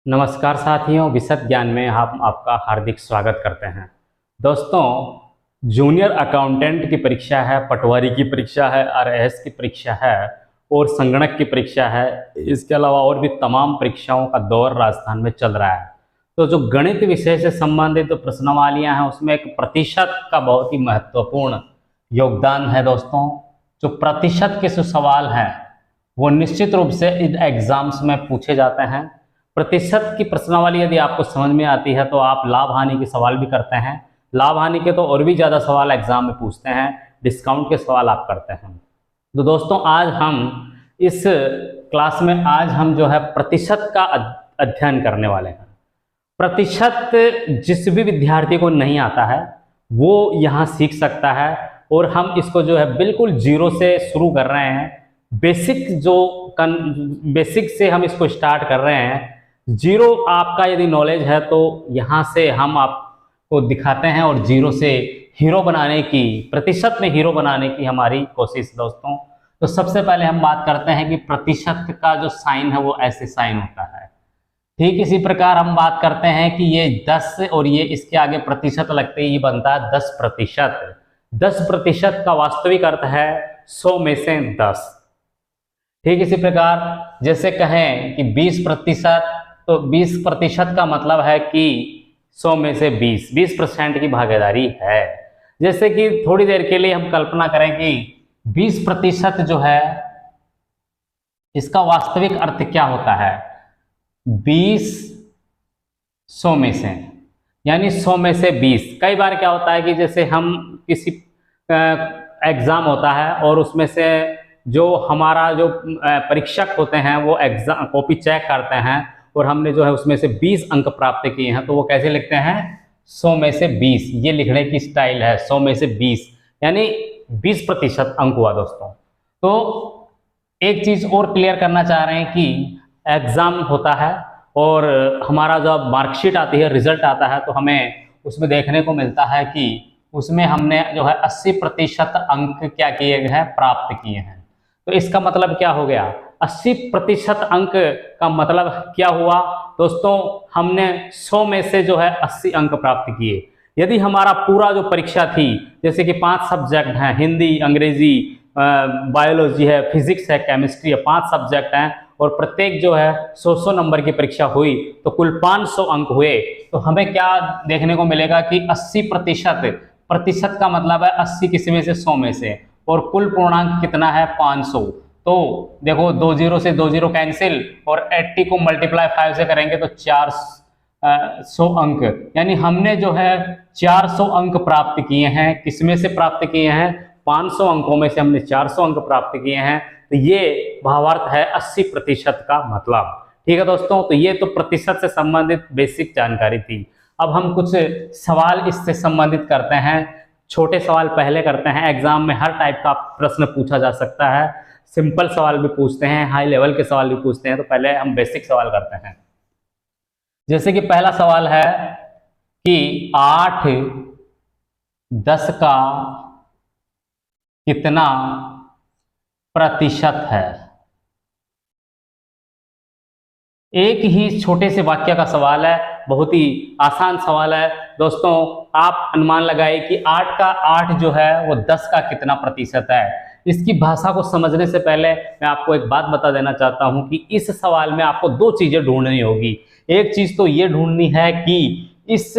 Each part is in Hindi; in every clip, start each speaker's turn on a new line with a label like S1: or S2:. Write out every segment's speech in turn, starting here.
S1: नमस्कार साथियों, विशद ज्ञान में हम आपका हार्दिक स्वागत करते हैं। दोस्तों, जूनियर अकाउंटेंट की परीक्षा है, पटवारी की परीक्षा है, आरएएस की परीक्षा है और संगणक की परीक्षा है। इसके अलावा और भी तमाम परीक्षाओं का दौर राजस्थान में चल रहा है। तो जो गणित विषय से संबंधित जो प्रश्नावलियाँ हैं उसमें एक प्रतिशत का बहुत ही महत्वपूर्ण योगदान है। दोस्तों, जो प्रतिशत के जो सवाल हैं वो निश्चित रूप से इन एग्जाम्स में पूछे जाते हैं। प्रतिशत की प्रश्नावली यदि आपको समझ में आती है तो आप लाभ हानि के सवाल भी करते हैं। लाभ हानि के तो और भी ज़्यादा सवाल एग्जाम में पूछते हैं, डिस्काउंट के सवाल आप करते हैं। तो दोस्तों, आज हम इस क्लास में जो है प्रतिशत का अध्ययन करने वाले हैं। प्रतिशत जिस भी विद्यार्थी को नहीं आता है वो यहाँ सीख सकता है और हम इसको जो है बिल्कुल जीरो से शुरू कर रहे हैं। बेसिक से हम इसको स्टार्ट कर रहे हैं। जीरो आपका यदि नॉलेज है तो यहाँ से हम आपको दिखाते हैं और जीरो से हीरो बनाने की, प्रतिशत में हीरो बनाने की हमारी कोशिश। दोस्तों, तो सबसे पहले हम बात करते हैं कि प्रतिशत का जो साइन है वो ऐसे साइन होता है। ठीक इसी प्रकार हम बात करते हैं कि ये 10 और ये इसके आगे प्रतिशत लगते ही बनता है 10%। 10% का वास्तविक अर्थ है 100 में से 10। ठीक इसी प्रकार जैसे कहें कि 20%, तो 20% का मतलब है कि 100 में से 20% की भागीदारी है। जैसे कि थोड़ी देर के लिए हम कल्पना करें कि 20% जो है इसका वास्तविक अर्थ क्या होता है। 20 100 में से, यानी 100 में से 20। कई बार क्या होता है कि जैसे हम किसी एग्जाम होता है और उसमें से जो हमारा जो परीक्षक होते हैं वो एग्जाम कॉपी चेक करते हैं और हमने जो है उसमें से 20 अंक प्राप्त किए हैं, तो वो कैसे लिखते हैं 100 में से 20। ये लिखने की स्टाइल है, 100 में से 20 यानी 20% अंक हुआ। दोस्तों, तो एक चीज और क्लियर करना चाह रहे हैं कि एग्जाम होता है और हमारा जब मार्कशीट आती है, रिजल्ट आता है, तो हमें उसमें देखने को मिलता है कि उसमें हमने जो है 80% अंक क्या किए गए हैं, प्राप्त किए हैं। तो इसका मतलब क्या हो गया, 80% अंक का मतलब क्या हुआ दोस्तों, हमने 100 में से जो है 80 अंक प्राप्त किए। यदि हमारा पूरा जो परीक्षा थी, जैसे कि 5 सब्जेक्ट हैं, हिंदी, अंग्रेजी, बायोलॉजी है, फिजिक्स है, केमिस्ट्री है, 5 सब्जेक्ट हैं और प्रत्येक जो है 100 नंबर की परीक्षा हुई, तो कुल 500 अंक हुए। तो हमें क्या देखने को मिलेगा कि 80%, प्रतिशत का मतलब है 80 किसी में से 100 में से, और कुल पूर्णांक कितना है 500। तो देखो 2 0 से 2 0 कैंसिल और 80 को मल्टीप्लाई 5 से करेंगे तो 400 अंक, यानी हमने जो है 400 अंक प्राप्त किए हैं। किसमें से प्राप्त किए हैं, 500 अंकों में से हमने 400 अंक प्राप्त किए हैं। तो ये भावार्थ है 80% का मतलब। ठीक है दोस्तों, तो ये तो प्रतिशत से संबंधित बेसिक जानकारी थी। अब हम कुछ सवाल इससे संबंधित करते हैं। छोटे सवाल पहले करते हैं। एग्जाम में हर टाइप का प्रश्न पूछा जा सकता है, सिंपल सवाल भी पूछते हैं, हाई लेवल के सवाल भी पूछते हैं। तो पहले हम बेसिक सवाल करते हैं। जैसे कि पहला सवाल है कि 8 10 का कितना प्रतिशत है। एक ही छोटे से वाक्य का सवाल है, बहुत ही आसान सवाल है। दोस्तों, आप अनुमान लगाए कि 8 का 8 जो है वो 10 का कितना प्रतिशत है। इसकी भाषा को समझने से पहले मैं आपको एक बात बता देना चाहता हूं कि इस सवाल में आपको 2 चीजें ढूंढनी होगी। एक चीज तो ये ढूंढनी है कि इस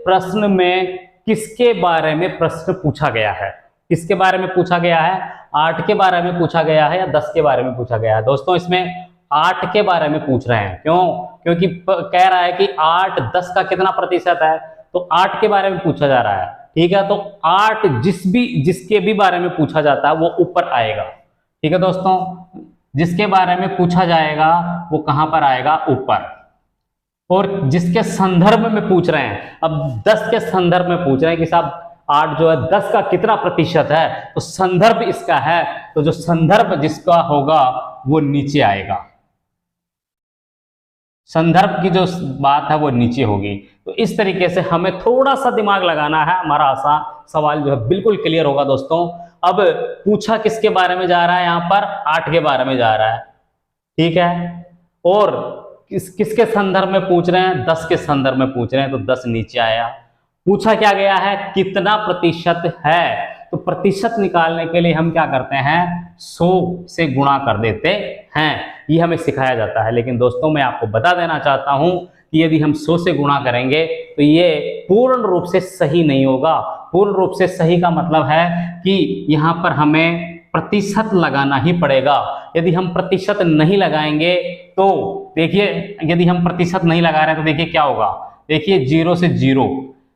S1: प्रश्न में किसके बारे में प्रश्न पूछा गया है। किसके बारे में पूछा गया है, 8 के बारे में पूछा गया है या 10 के बारे में पूछा गया है। दोस्तों, इसमें 8 के बारे में पूछ रहे हैं। क्यों? क्योंकि कह रहा है कि 8 10 का कितना प्रतिशत है, तो 8 के बारे में पूछा जा रहा है। ठीक है, तो 8 जिसके भी बारे में पूछा जाता है वो ऊपर आएगा। ठीक है दोस्तों, जिसके बारे में पूछा जाएगा वो कहां पर आएगा, ऊपर। और जिसके संदर्भ में पूछ रहे हैं, अब 10 के संदर्भ में पूछ रहे हैं कि साहब 8 जो है 10 का कितना प्रतिशत है, तो संदर्भ इसका है, तो जो संदर्भ जिसका होगा वो नीचे आएगा। संदर्भ की जो बात है वो नीचे होगी। तो इस तरीके से हमें थोड़ा सा दिमाग लगाना है, हमारा आसान सवाल जो है बिल्कुल क्लियर होगा। दोस्तों, अब पूछा किसके बारे में जा रहा है, यहाँ पर 8 के बारे में जा रहा है। ठीक है, और किसके संदर्भ में पूछ रहे हैं? 10 के संदर्भ में पूछ रहे हैं, तो 10 नीचे आया। पूछा क्या गया है? कितना प्रतिशत है? तो प्रतिशत निकालने के लिए हम क्या करते हैं? 100 से गुणा कर देते हैं। ये हमें सिखाया जाता है। लेकिन दोस्तों मैं आपको बता देना चाहता हूं कि यदि हम 100 से गुणा करेंगे तो ये पूर्ण रूप से सही नहीं होगा। पूर्ण रूप से सही का मतलब है कि यहाँ पर हमें प्रतिशत लगाना ही पड़ेगा। यदि हम प्रतिशत नहीं लगाएंगे तो देखिए, यदि हम प्रतिशत नहीं लगा रहे हैं तो देखिए क्या होगा। देखिए 0 से 0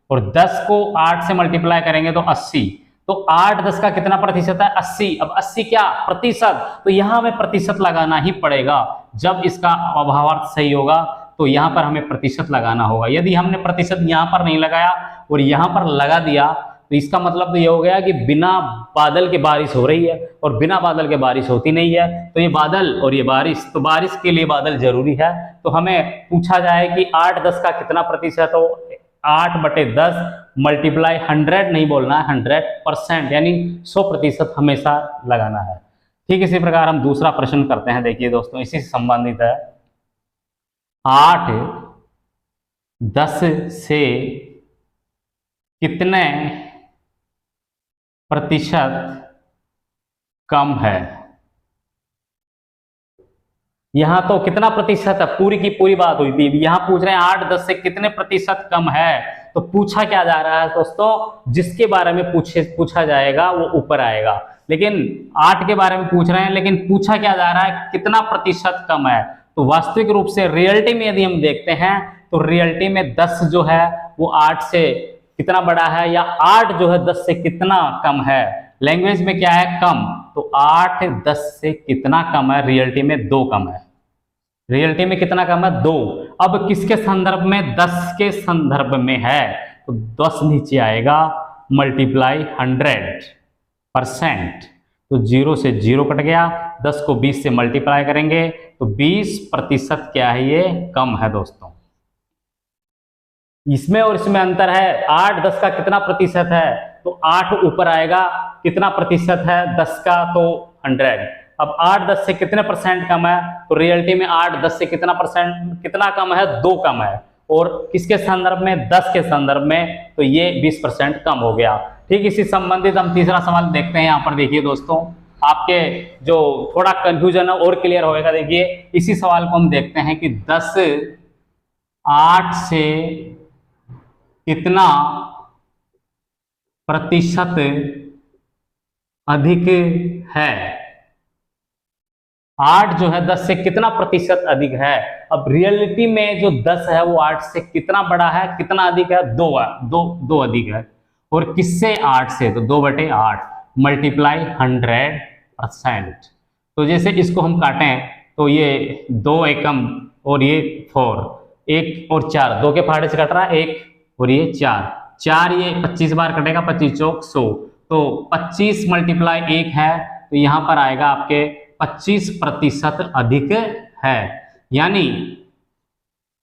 S1: और 10 को 8 से मल्टीप्लाई करेंगे तो 80। तो 8 10 का कितना प्रतिशत है? 80। अब 80 क्या? प्रतिशत। तो यहां हमें प्रतिशत लगाना ही पड़ेगा। जब इसका अभावार्थ सही होगा तो यहां पर हमें प्रतिशत लगाना होगा। यदि हमने प्रतिशत यहां पर नहीं लगाया और यहां पर लगा दिया तो इसका मतलब तो ये हो गया कि बिना बादल के बारिश हो रही है, और बिना बादल के बारिश होती नहीं है। तो ये बादल और ये बारिश, तो बारिश के लिए बादल जरूरी है। तो हमें पूछा जाए कि 8 10 का कितना प्रतिशत हो? 8/10 मल्टीप्लाई 100 नहीं बोलना है, 100%, यानी 100% हमेशा लगाना है। ठीक इसी प्रकार हम दूसरा प्रश्न करते हैं। देखिए दोस्तों इसी से संबंधित है। 8 10 से कितने प्रतिशत कम है? यहां तो कितना प्रतिशत है, पूरी की पूरी बात हुई थी। यहां पूछ रहे हैं 8 10 से कितने प्रतिशत कम है। तो पूछा क्या जा रहा है दोस्तों? जिसके बारे में पूछा जाएगा वो ऊपर आएगा। लेकिन 8 के बारे में पूछ रहे हैं, लेकिन पूछा क्या जा रहा है? कितना प्रतिशत कम है। तो वास्तविक रूप से रियलिटी में यदि हम देखते हैं तो रियलिटी में 10 जो है वो 8 से कितना बड़ा है, या 8 जो है 10 से कितना कम है। लैंग्वेज में क्या है? कम। तो 8 10 से कितना कम है? रियलिटी में 2 कम है। रियलिटी में कितना कम है? 2। अब किसके संदर्भ में? 10 के संदर्भ में है। तो 10 नीचे आएगा, मल्टीप्लाई 100%। तो 0 से 0 कट गया। 10 को 20 से मल्टीप्लाई करेंगे तो 20% क्या है? ये कम है दोस्तों। इसमें और इसमें अंतर है। 8 10 का कितना प्रतिशत है? तो 8 ऊपर आएगा। कितना प्रतिशत है 10 का? तो 100। अब 8 10 से कितने परसेंट कम है? तो रियलिटी में 8 10 से कितना कम है? 2 कम है। और किसके संदर्भ में? 10 के संदर्भ में। तो ये 20% कम हो गया। ठीक इसी संबंधित हम तीसरा सवाल देखते हैं। यहाँ पर देखिए दोस्तों, आपके जो थोड़ा कंफ्यूजन है और क्लियर होएगा। देखिए इसी सवाल को हम देखते हैं कि 10 8 से कितना प्रतिशत अधिक है। 8 जो है 10 से कितना प्रतिशत अधिक है। अब रियलिटी में जो 10 है वो 8 से कितना बड़ा है, कितना अधिक है? 2 अधिक है। और किससे? 8 से। तो 2/8 मल्टीप्लाई 100%। तो जैसे इसको हम काटें तो ये 2 एकम और ये 4, 1 और 4, 2 के फाड़े से कट रहा है 1 और ये 4, ये 25 बार कटेगा, 25 चौक 100। तो 25 मल्टीप्लाई 1 है, तो यहां पर आएगा आपके 25% अधिक है। यानी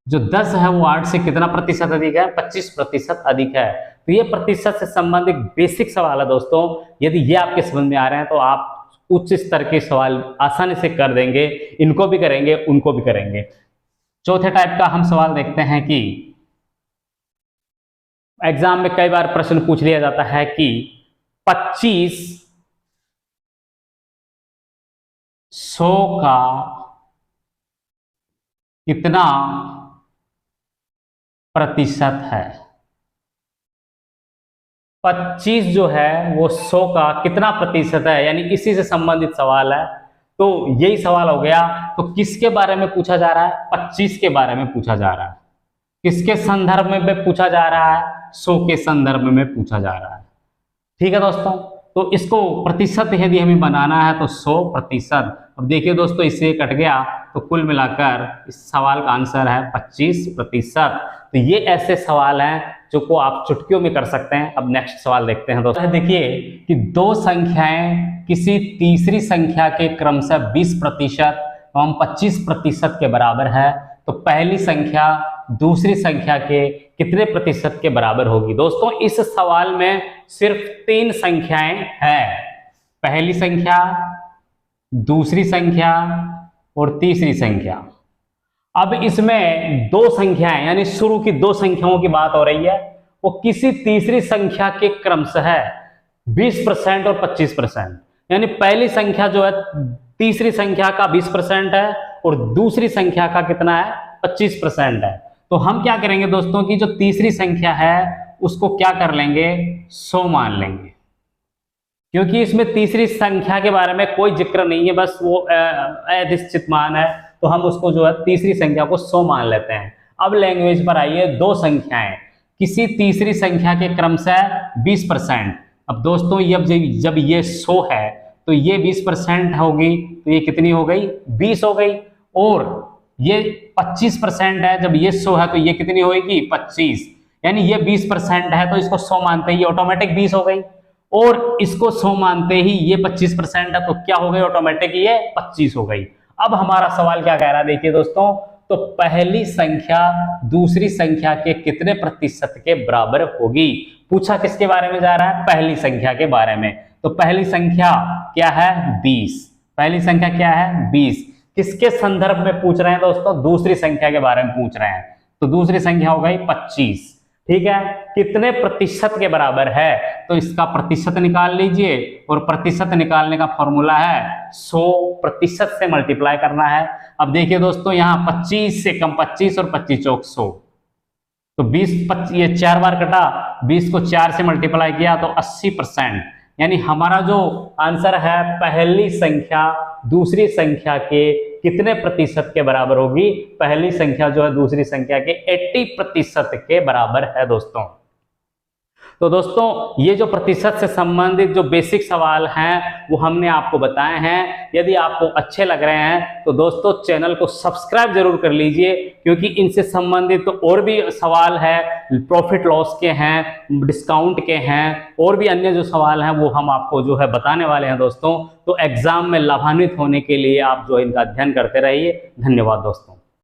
S1: जो 10 है वो 8 से कितना प्रतिशत अधिक है? 25% अधिक है। तो ये प्रतिशत से संबंधित बेसिक सवाल है दोस्तों। यदि ये आपके समझ में आ रहे हैं तो आप उच्च स्तर के सवाल आसानी से कर देंगे। इनको भी करेंगे, उनको भी करेंगे। चौथे टाइप का हम सवाल देखते हैं कि एग्जाम में कई बार प्रश्न पूछ लिया जाता है कि 25 100 का कितना प्रतिशत है। 25 जो है वो 100 का कितना प्रतिशत है, यानी इसी से संबंधित सवाल है। तो यही सवाल हो गया। तो किसके बारे में पूछा जा रहा है? 25 के बारे में पूछा जा रहा है। किसके संदर्भ में पूछा जा रहा है? 100 के संदर्भ में पूछा जा रहा है। ठीक है दोस्तों, तो इसको प्रतिशत यदि हमें बनाना है तो 100%। अब देखिए दोस्तों, इससे कट गया तो कुल मिलाकर इस सवाल का आंसर है 25%। तो ये ऐसे सवाल हैं जो को आप चुटकियों में कर सकते हैं। अब नेक्स्ट सवाल देखते हैं दोस्तों। देखिए कि दो संख्याएं किसी तीसरी संख्या के क्रमशः 20% एवं 25% के बराबर है, तो पहली संख्या दूसरी संख्या के कितने प्रतिशत के बराबर होगी। दोस्तों इस सवाल में सिर्फ 3 संख्याएं हैं, पहली संख्या, दूसरी संख्या और तीसरी संख्या। अब इसमें दो संख्याएं यानी शुरू की दो संख्याओं की बात हो रही है, वो किसी तीसरी संख्या के क्रमशः 20% और 25%, यानी पहली संख्या जो है तीसरी संख्या का 20% है और दूसरी संख्या का कितना है 25% है। तो हम क्या करेंगे दोस्तों की जो तीसरी संख्या है उसको क्या कर लेंगे 100 मान लेंगे, क्योंकि इसमें तीसरी संख्या के बारे में कोई जिक्र नहीं है, बस वो अनिश्चित मान है, तो हम उसको जो है तीसरी संख्या को 100 मान लेते हैं। अब लैंग्वेज पर आइए, दो संख्याएं किसी तीसरी संख्या के क्रम से 20%। अब दोस्तों जब ये 100 है तो ये 20% होगी, तो ये कितनी हो गई 20 हो गई, और ये 25% है, जब ये 100 है तो ये कितनी होगी 25, यानी ये 20% है तो इसको 100 मानते ही ऑटोमेटिक 20 हो गई, और इसको 100 मानते ही ये 25% है तो क्या हो गई ऑटोमेटिक ये 25 हो गई। अब हमारा सवाल क्या कह रहा है देखिए दोस्तों, तो पहली संख्या दूसरी संख्या के कितने प्रतिशत के बराबर होगी। पूछा किसके बारे में जा रहा है, पहली संख्या के बारे में। तो पहली संख्या क्या है 20, पहली संख्या क्या है 20। किसके संदर्भ में पूछ रहे हैं दोस्तों, दूसरी संख्या के बारे में पूछ रहे हैं, तो दूसरी संख्या हो गई 25। ठीक है, कितने प्रतिशत के बराबर है, तो इसका प्रतिशत निकाल लीजिए, और प्रतिशत निकालने का फॉर्मूला है 100% से मल्टीप्लाई करना है। अब देखिए दोस्तों यहाँ 25 से कम 25 और 25 चौक 100, तो 20 ये 4 बार कटा, 20 को 4 से मल्टीप्लाई किया तो 80%, यानी हमारा जो आंसर है पहली संख्या दूसरी संख्या के कितने प्रतिशत के बराबर होगी, पहली संख्या जो है दूसरी संख्या के 80% के बराबर है दोस्तों। तो दोस्तों ये जो प्रतिशत से संबंधित जो बेसिक सवाल हैं वो हमने आपको बताए हैं। यदि आपको अच्छे लग रहे हैं तो दोस्तों चैनल को सब्सक्राइब जरूर कर लीजिए, क्योंकि इनसे संबंधित तो और भी सवाल है, प्रॉफिट लॉस के हैं, डिस्काउंट के हैं, और भी अन्य जो सवाल हैं वो हम आपको जो है बताने वाले हैं दोस्तों। तो एग्जाम में लाभान्वित होने के लिए आप जो इनका अध्ययन करते रहिए। धन्यवाद दोस्तों।